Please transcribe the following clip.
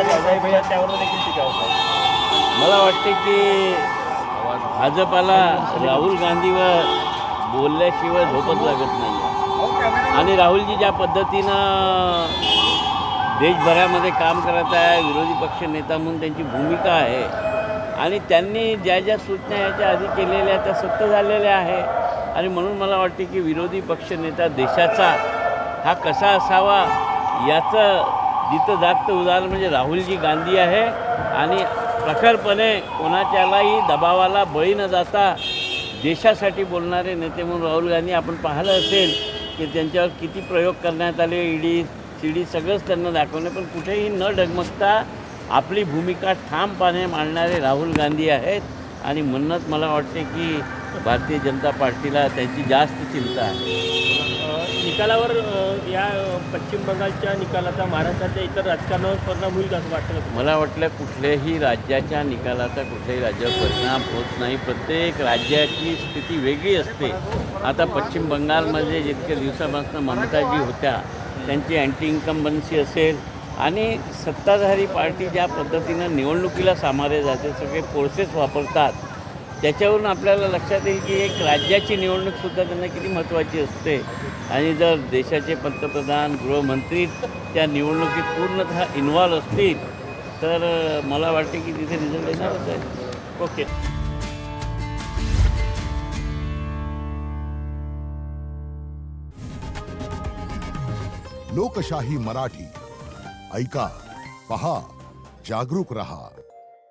आता दादाई भैया त्यावर देखील टीका होत आहे. मला वाटते की भाजपाला राहुल गांधीवर बोलल्याशिवाय झोपच लागत नाही आणि राहुलजी ज्या पद्धतीनं देशभरामध्ये काम करत आहे, विरोधी पक्ष नेता म्हणून त्यांची भूमिका आहे आणि त्यांनी ज्या ज्या सूचना याच्या आधी केलेल्या त्या सत्य झालेल्या आहे आणि म्हणून मला वाटते की विरोधी पक्ष नेता देशाचा हा कसा असावा याचं जिथं जागतं उदाहरण म्हणजे राहुलजी गांधी आहे आणि प्रखरपणे कोणाच्यालाही दबावाला बळी न जाता देशासाठी बोलणारे नेते म्हणून राहुल गांधी आपण पाहिलं असेल की त्यांच्यावर किती प्रयोग करण्यात आले, ईडी सीडी सगळंच त्यांना दाखवणे पण कुठेही न डगमगता आपली भूमिका ठामपणे मांडणारे राहुल गांधी आहेत आणि म्हणूनच मला वाटते की भारतीय जनता पार्टीला त्यांची जास्त चिंता आहे. निकालावर या पश्चिम बंगालच्या निकालाचा महाराष्ट्राच्या इतर राजकारणावर परिणाम होईल असं वाटतं का? मला वाटलं कुठल्याही राज्याच्या निकालाचा कुठल्याही राज्यावर परिणाम होत नाही. प्रत्येक राज्याची स्थिती वेगळी असते. आता पश्चिम बंगालमध्ये जितक्या दिवसापासून ममताजी होत्या त्यांची अँटी इन्कम्बन्सी असेल आणि सत्ताधारी पार्टी ज्या पद्धतीनं निवडणुकीला सामोरे जाते, सगळे फोर्सेस वापरतात, त्याच्यावरून आपल्याला लक्षात येईल की एक राज्याची निवडणूकसुद्धा त्यांना किती महत्त्वाची असते आणि जर देशाचे पंतप्रधान गृहमंत्री त्या निवडणुकीत पूर्णतः इन्व्हॉल्व असतील तर मला वाटते की तिथे रिझल्ट येणारच आहे. ओके. लोकशाही मराठी ऐका, पहा, जागरूक रहा.